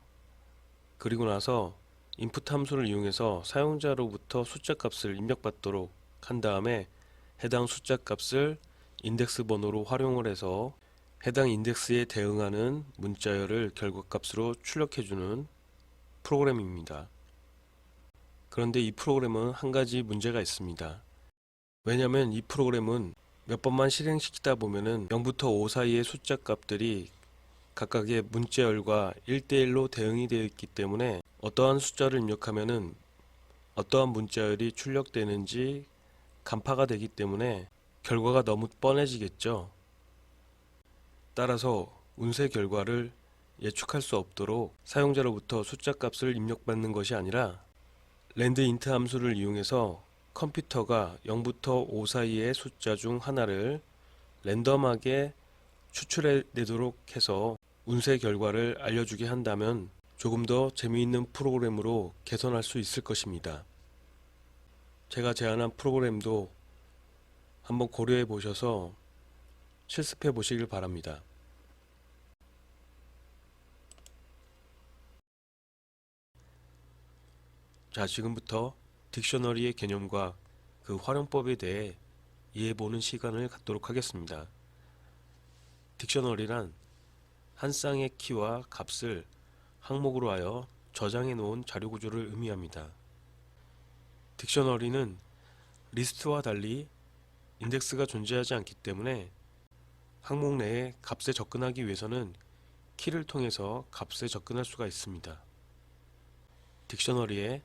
Speaker 1: 그리고 나서 input 함수를 이용해서 사용자로부터 숫자 값을 입력받도록 한 다음에 해당 숫자 값을 인덱스 번호로 활용을 해서 해당 인덱스에 대응하는 문자열을 결과값으로 출력해주는 프로그램입니다. 그런데 이 프로그램은 한 가지 문제가 있습니다. 왜냐하면 이 프로그램은 몇 번만 실행시키다 보면은 0부터 5 사이의 숫자 값들이 각각의 문자열과 1대1로 대응이 되어 있기 때문에 어떠한 숫자를 입력하면은 어떠한 문자열이 출력되는지 간파가 되기 때문에 결과가 너무 뻔해지겠죠. 따라서 운세 결과를 예측할 수 없도록 사용자로부터 숫자 값을 입력받는 것이 아니라 랜드인트 함수를 이용해서 컴퓨터가 0부터 5 사이의 숫자 중 하나를 랜덤하게 추출해 내도록 해서 운세 결과를 알려주게 한다면 조금 더 재미있는 프로그램으로 개선할 수 있을 것입니다. 제가 제안한 프로그램도 한번 고려해 보셔서 실습해 보시길 바랍니다. 자, 지금부터 딕셔너리의 개념과 그 활용법에 대해 이해해보는 시간을 갖도록 하겠습니다. 딕셔너리란 한 쌍의 키와 값을 항목으로 하여 저장해 놓은 자료 구조를 의미합니다. 딕셔너리는 리스트와 달리 인덱스가 존재하지 않기 때문에 항목 내에 값에 접근하기 위해서는 키를 통해서 값에 접근할 수가 있습니다. 딕셔너리에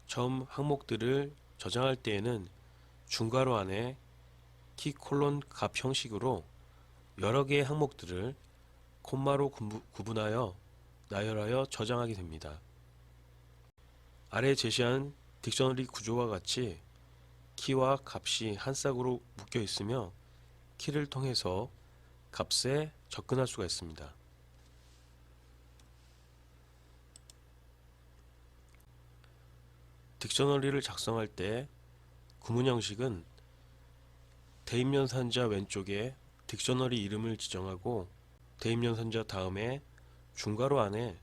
Speaker 1: 처음 항목들을 저장할 때에는 중괄호 안에 키 콜론 값 형식으로 여러 개의 항목들을 콤마로 구분하여 나열하여 저장하게 됩니다. 아래 제시한 딕셔너리 구조와 같이 키와 값이 한 싹으로 묶여 있으며 키를 통해서 값에 접근할 수가 있습니다. 딕셔너리를 작성할 때 구문 형식은 대입연산자 왼쪽에 딕셔너리 이름을 지정하고 대입연산자 다음에 중괄호 안에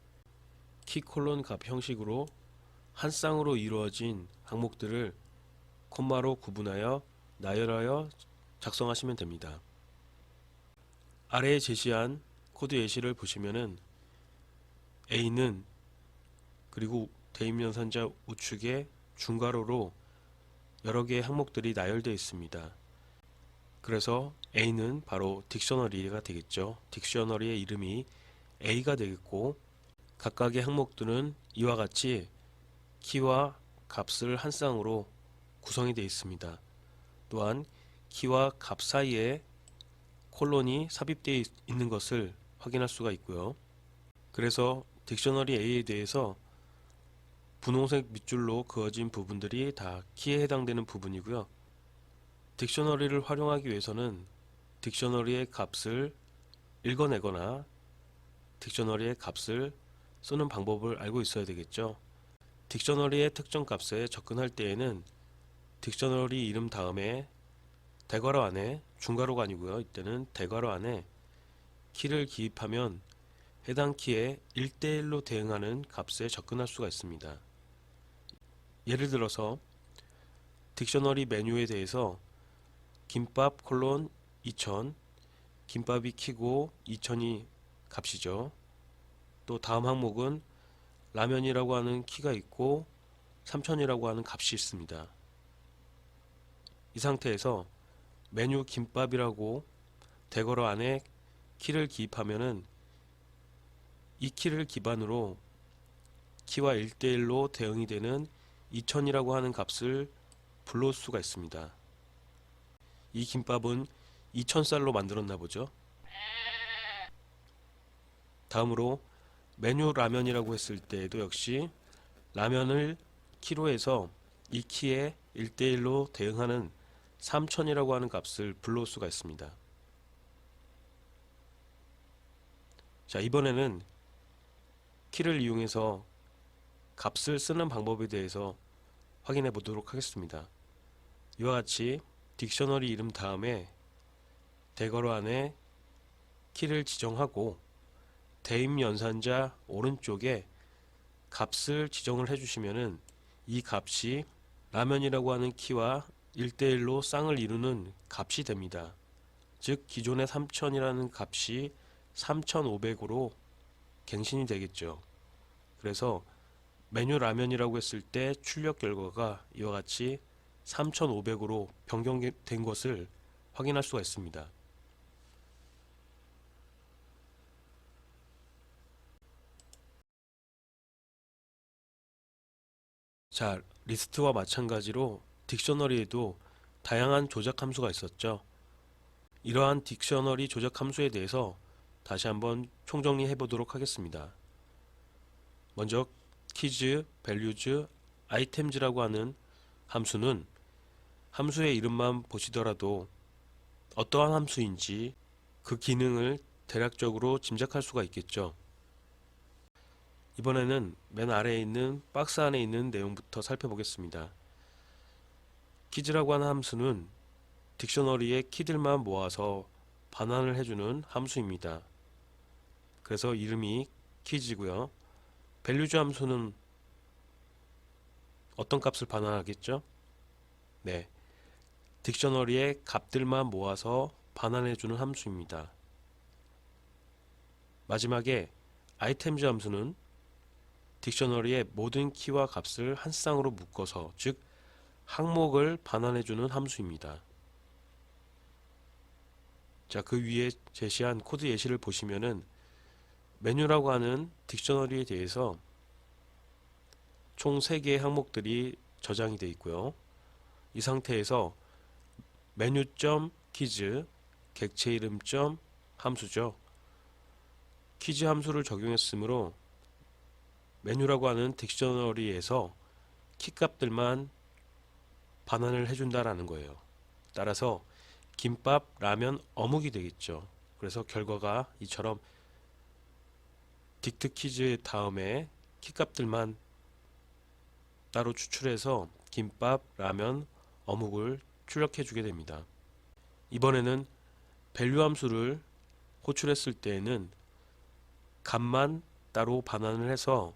Speaker 1: 키 콜론 값 형식으로 한 쌍으로 이루어진 항목들을 콤마로 구분하여 나열하여 작성하시면 됩니다. 아래에 제시한 코드 예시를 보시면은 A는 그리고 대입연산자 우측에 중괄호로 여러 개의 항목들이 나열되어 있습니다. 그래서 A는 바로 딕셔너리가 되겠죠. 딕셔너리의 이름이 A가 되겠고 각각의 항목들은 이와 같이 키와 값을 한 쌍으로 구성이 되어 있습니다. 또한 키와 값 사이에 콜론이 삽입되어 있는 것을 확인할 수가 있고요. 그래서 딕셔너리 A에 대해서 분홍색 밑줄로 그어진 부분들이 다 키에 해당되는 부분이고요. 딕셔너리를 활용하기 위해서는 딕셔너리의 값을 읽어내거나 딕셔너리의 값을 쓰는 방법을 알고 있어야 되겠죠. 딕셔너리의 특정 값에 접근할 때에는 딕셔너리 이름 다음에 대괄호 안에 중괄호가 아니고요. 이때는 대괄호 안에 키를 기입하면 해당 키에 1대1로 대응하는 값에 접근할 수가 있습니다. 예를 들어서 딕셔너리 메뉴에 대해서 김밥 콜론 2000 김밥이 키고 2000이 값이죠. 또 다음 항목은 라면이라고 하는 키가 있고 3000이라고 하는 값이 있습니다. 이 상태에서 메뉴 김밥이라고 대괄호 안에 키를 기입하면은 이 키를 기반으로 키와 1대1로 대응이 되는 2000이라고 하는 값을 불러올 수가 있습니다. 이 김밥은 2000쌀로 만들었나 보죠. 다음으로 메뉴 라면이라고 했을 때에도 역시 라면을 키로에서 이 키에 1대1로 대응하는 3000이라고 하는 값을 불러올 수가 있습니다. 자, 이번에는 키를 이용해서 값을 쓰는 방법에 대해서 확인해 보도록 하겠습니다. 이와 같이 딕셔너리 이름 다음에 대괄호 안에 키를 지정하고 대입 연산자 오른쪽에 값을 지정을 해주시면은 이 값이 라면이라고 하는 키와 1대1로 쌍을 이루는 값이 됩니다. 즉 기존의 3000이라는 값이 3500으로 갱신이 되겠죠. 그래서 메뉴 라면이라고 했을 때 출력 결과가 이와 같이 3500으로 변경된 것을 확인할 수가 있습니다. 자, 리스트와 마찬가지로 딕셔너리에도 다양한 조작 함수가 있었죠. 이러한 딕셔너리 조작 함수에 대해서 다시 한번 총정리해 보도록 하겠습니다. 먼저 키즈, 밸류즈, 아이템즈라고 하는 함수는 함수의 이름만 보시더라도 어떠한 함수인지 그 기능을 대략적으로 짐작할 수가 있겠죠. 이번에는 맨 아래에 있는 박스 안에 있는 내용부터 살펴보겠습니다. 키즈라고 하는 함수는 딕셔너리의 키들만 모아서 반환을 해주는 함수입니다. 그래서 이름이 키즈고요. 밸류즈 함수는 어떤 값을 반환하겠죠? 네, 딕셔너리의 값들만 모아서 반환해주는 함수입니다. 마지막에 아이템즈 함수는 딕셔너리의 모든 키와 값을 한 쌍으로 묶어서 즉 항목을 반환해주는 함수입니다. 자, 그 위에 제시한 코드 예시를 보시면은 메뉴라고 하는 딕셔너리에 대해서 총 3개의 항목들이 저장이 되어 있고요. 이 상태에서 메뉴.키즈 객체 이름 함수죠. 키즈 함수를 적용했으므로 메뉴라고 하는 딕셔너리에서 키값들만 반환을 해준다라는 거예요. 따라서 김밥, 라면, 어묵이 되겠죠. 그래서 결과가 이처럼 딕트 키즈 다음에 키값들만 따로 추출해서 김밥, 라면, 어묵을 출력해 주게 됩니다. 이번에는 밸류 함수를 호출했을 때에는 값만 따로 반환을 해서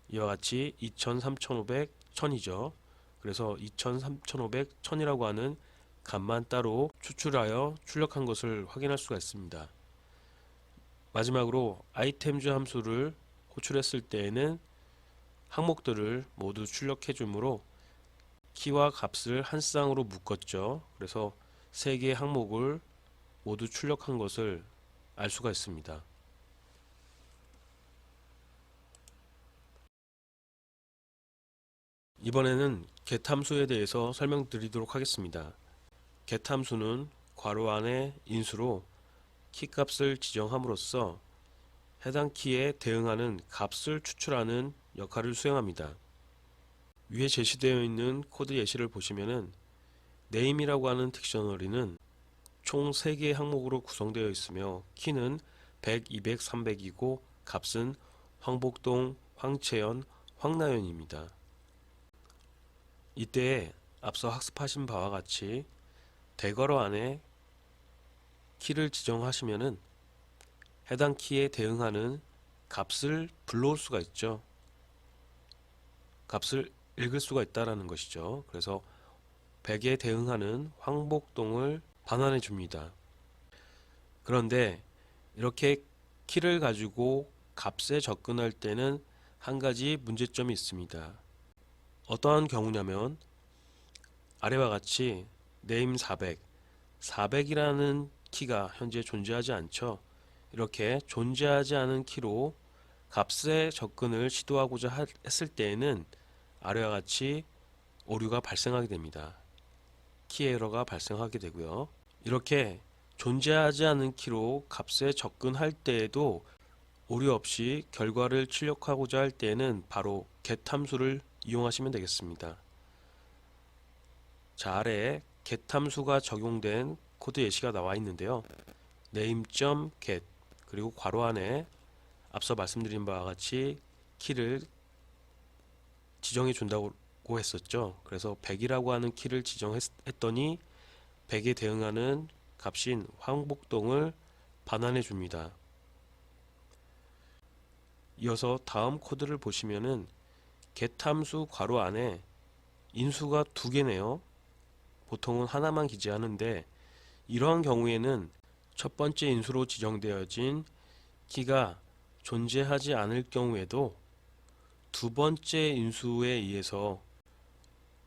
Speaker 1: 이와 같이 2000, 3500, 1000이죠. 그래서 2000, 3500, 1000이라고 하는 값만 따로 추출하여 출력한 것을 확인할 수가 있습니다. 마지막으로 아이템즈 함수를 호출했을 때에는 항목들을 모두 출력해 주므로 키와 값을 한 쌍으로 묶었죠. 그래서 세 개의 항목을 모두 출력한 것을 알 수가 있습니다. 이번에는 get 함수에 대해서 설명드리도록 하겠습니다. get 함수는 괄호 안에 인수로 키 값을 지정함으로써 해당 키에 대응하는 값을 추출하는 역할을 수행합니다. 위에 제시되어 있는 코드 예시를 보시면은 name이라고 하는 딕셔너리는 총 3개의 항목으로 구성되어 있으며 키는 100, 200, 300이고 값은 황복동, 황채연, 황나연입니다. 이때 앞서 학습하신 바와 같이 대괄호 안에 키를 지정하시면은 해당 키에 대응하는 값을 불러올 수가 있죠. 값을 읽을 수가 있다라는 것이죠. 그래서 100에 대응하는 황복동을 반환해 줍니다. 그런데 이렇게 키를 가지고 값에 접근할 때는 한 가지 문제점이 있습니다. 어떠한 경우냐면 아래와 같이 name 400, 400이라는 키가 현재 존재하지 않죠. 이렇게 존재하지 않은 키로 값에 접근을 시도하고자 했을 때에는 아래와 같이 오류가 발생하게 됩니다. 키 에러가 발생하게 되고요. 이렇게 존재하지 않은 키로 값에 접근할 때에도 오류 없이 결과를 출력하고자 할 때에는 바로 get 함수를 이용하시면 되겠습니다. 자, 아래에 get 함수가 적용된 코드 예시가 나와 있는데요. name.get 그리고 괄호 안에 앞서 말씀드린 바와 같이 키를 지정해 준다고 했었죠. 그래서 100이라고 하는 키를 지정했더니 100에 대응하는 값인 황복동을 반환해 줍니다. 이어서 다음 코드를 보시면은 get 함수 괄호 안에 인수가 두 개네요. 보통은 하나만 기재하는데 이러한 경우에는 첫 번째 인수로 지정되어진 키가 존재하지 않을 경우에도 두 번째 인수에 의해서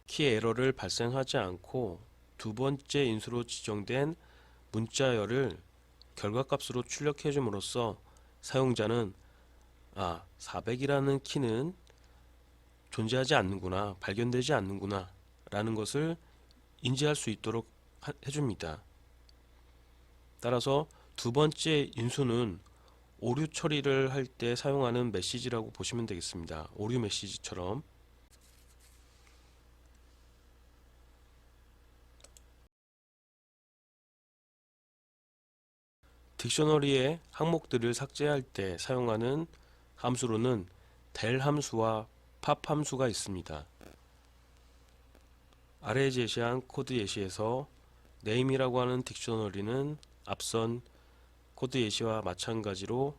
Speaker 1: 키 에러를 발생하지 않고 두 번째 인수로 지정된 문자열을 결과값으로 출력해 줌으로써 사용자는 400이라는 키는 존재하지 않는구나, 발견되지 않는구나 라는 것을 인지할 수 있도록 해줍니다. 따라서 두 번째 인수는 오류 처리를 할 때 사용하는 메시지라고 보시면 되겠습니다. 오류 메시지처럼. 딕셔너리의 항목들을 삭제할 때 사용하는 함수로는 del 함수와 pop 함수가 있습니다. 아래에 제시한 코드 예시에서 name이라고 하는 딕셔너리는 앞선 코드 예시와 마찬가지로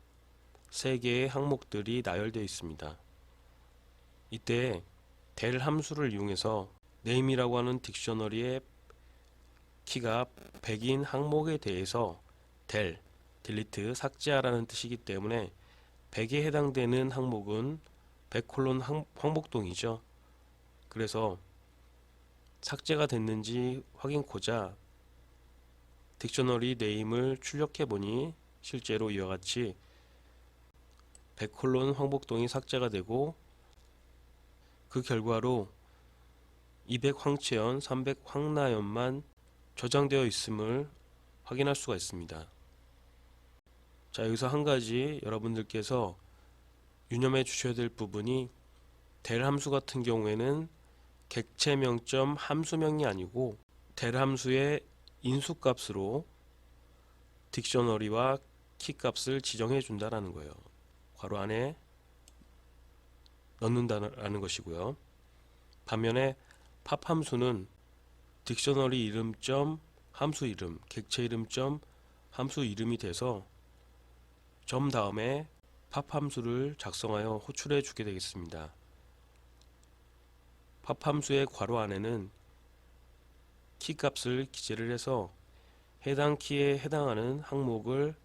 Speaker 1: 3개의 항목들이 나열되어 있습니다. 이때 del 함수를 이용해서 name이라고 하는 딕셔너리의 키가 100인 항목에 대해서 del, delete, 삭제하라는 뜻이기 때문에 100에 해당되는 항목은 100콜론 황복동이죠. 그래서 삭제가 됐는지 확인코자 딕셔너리 네임을 출력해 보니 실제로 이와 같이 100콜론 황복동이 삭제가 되고 그 결과로 200 황채연, 300 황나연만 저장되어 있음을 확인할 수가 있습니다. 자, 여기서 한 가지 여러분들께서 유념해 주셔야 될 부분이 del 함수 같은 경우에는 객체명점 함수명이 아니고 del 함수의 인수값으로 딕셔너리와 키값을 지정해 준다라는 거예요. 괄호 안에 넣는다라는 것이고요. 반면에 pop 함수는 딕셔너리 이름 점 함수 이름, 객체 이름 점 함수 이름이 돼서 점 다음에 팝 함수를 작성하여 호출해 주게 되겠습니다. 팝 함수의 괄호 안에는 키 값을 기재를 해서 해당 키에 해당하는 항목을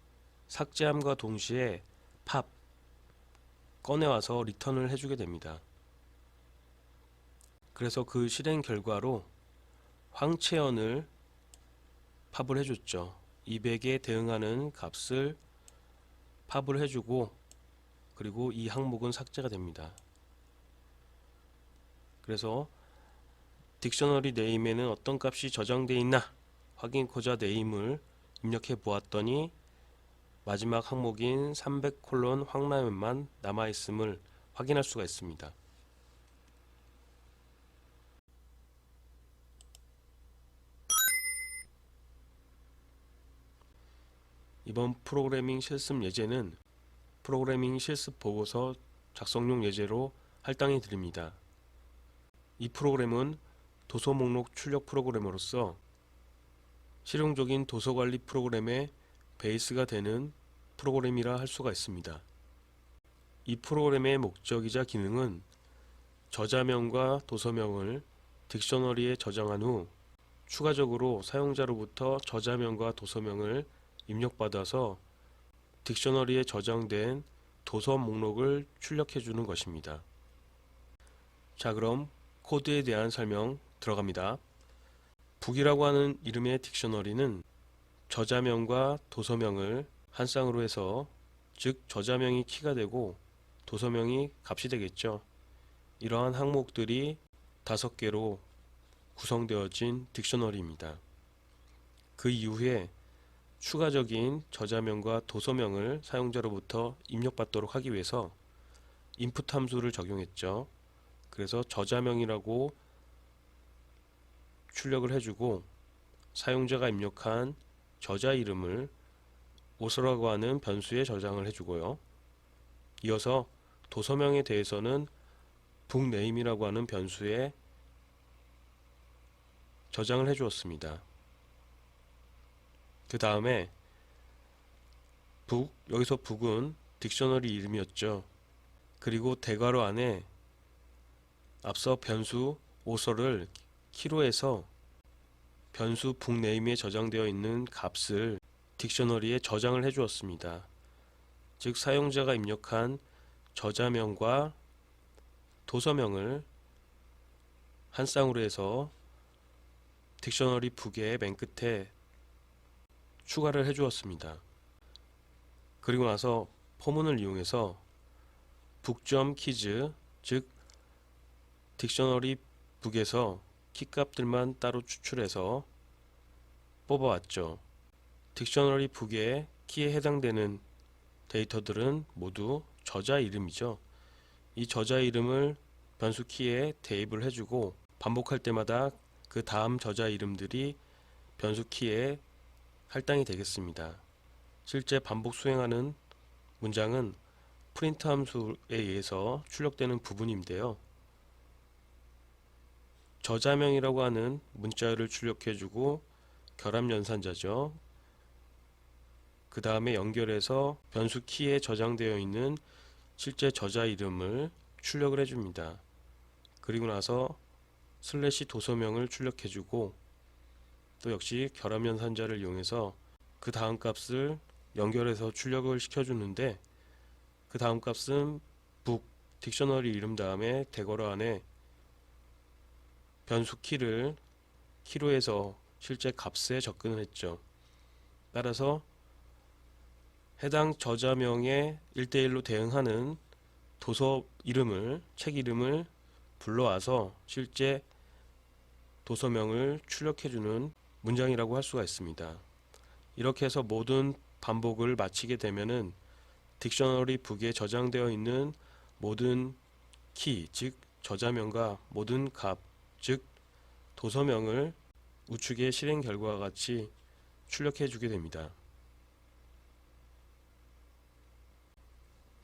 Speaker 1: 삭제함과 동시에 팝 꺼내와서 리턴을 해주게 됩니다. 그래서 그 실행 결과로 황채연을 팝을 해줬죠. 200에 대응하는 값을 팝을 해주고, 그리고 이 항목은 삭제가 됩니다. 그래서 딕셔너리 네임에는 어떤 값이 저장되어 있나 확인코자 네임을 입력해 보았더니 마지막 항목인 300 황라면만 남아있음을 확인할 수가 있습니다. 이번 프로그래밍 실습 예제는 프로그래밍 실습 보고서 작성용 예제로 할당해 드립니다. 이 프로그램은 도서 목록 출력 프로그램으로서 실용적인 도서 관리 프로그램의 베이스가 되는 프로그램이라 할 수가 있습니다. 이 프로그램의 목적이자 기능은 저자명과 도서명을 딕셔너리에 저장한 후 추가적으로 사용자로부터 저자명과 도서명을 입력받아서 딕셔너리에 저장된 도서 목록을 출력해 주는 것입니다. 자, 그럼 코드에 대한 설명 들어갑니다. 북이라고 하는 이름의 딕셔너리는 저자명과 도서명을 한 쌍으로 해서, 즉 저자명이 키가 되고 도서명이 값이 되겠죠. 이러한 항목들이 5개로 구성되어진 딕셔너리입니다. 그 이후에 추가적인 저자명과 도서명을 사용자로부터 입력받도록 하기 위해서 input 함수를 적용했죠. 그래서 저자명이라고 출력을 해주고 사용자가 입력한 저자 이름을 author라고 하는 변수에 저장을 해주고요. 이어서 도서명에 대해서는 bookname이라고 하는 변수에 저장을 해주었습니다. 그 다음에 book, 여기서 book은 딕셔너리 이름이었죠. 그리고 대괄호 안에 앞서 변수 author를 키로 해서 변수 bookname에 저장되어 있는 값을 딕셔너리에 저장을 해 주었습니다. 즉 사용자가 입력한 저자명과 도서명을 한 쌍으로 해서 딕셔너리 book의 맨 끝에 추가를 해 주었습니다. 그리고 나서 포문을 이용해서 book.keys, 즉 딕셔너리 book에서 키값들만 따로 추출해서 뽑아왔죠. 딕셔너리 book의 키에 해당되는 데이터들은 모두 저자 이름이죠. 이 저자 이름을 변수 키에 대입을 해주고 반복할 때마다 그 다음 저자 이름들이 변수 키에 할당이 되겠습니다. 실제 반복 수행하는 문장은 프린트 함수에 의해서 출력되는 부분인데요. 저자명이라고 하는 문자를 출력해주고 결합연산자죠. 그 다음에 연결해서 변수 키에 저장되어 있는 실제 저자 이름을 출력을 해줍니다. 그리고 나서 슬래시 도서명을 출력해주고 또 역시 결합연산자를 이용해서 그 다음 값을 연결해서 출력을 시켜주는데, 그 다음 값은 book, 딕셔너리 이름 다음에 대괄호 안에 변수 키를 키로 해서 실제 값에 접근을 했죠. 따라서 해당 저자명에 1대1로 대응하는 도서 이름을, 책 이름을 불러와서 실제 도서명을 출력해주는 문장이라고 할 수가 있습니다. 이렇게 해서 모든 반복을 마치게 되면은 딕셔너리 북에 저장되어 있는 모든 키, 즉 저자명과 모든 값, 즉 도서명을 우측의 실행 결과와 같이 출력해 주게 됩니다.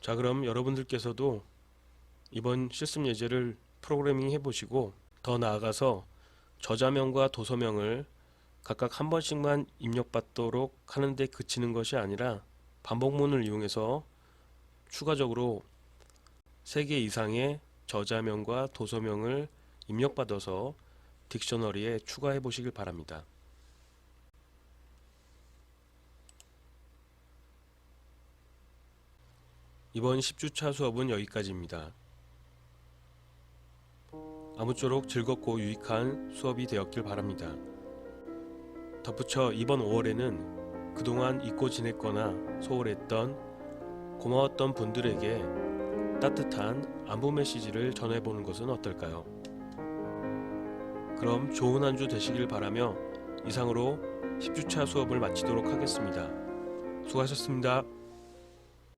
Speaker 1: 자, 그럼 여러분들께서도 이번 실습 예제를 프로그래밍 해보시고 더 나아가서 저자명과 도서명을 각각 한 번씩만 입력받도록 하는데 그치는 것이 아니라 반복문을 이용해서 추가적으로 3개 이상의 저자명과 도서명을 입력받아서 딕셔너리에 추가해 보시길 바랍니다. 이번 10주차 수업은 여기까지입니다. 아무쪼록 즐겁고 유익한 수업이 되었길 바랍니다. 덧붙여 이번 5월에는 그동안 잊고 지냈거나 소홀했던 고마웠던 분들에게 따뜻한 안부 메시지를 전해보는 것은 어떨까요? 그럼 좋은 한 주 되시길 바라며 이상으로 10주차 수업을 마치도록 하겠습니다. 수고하셨습니다.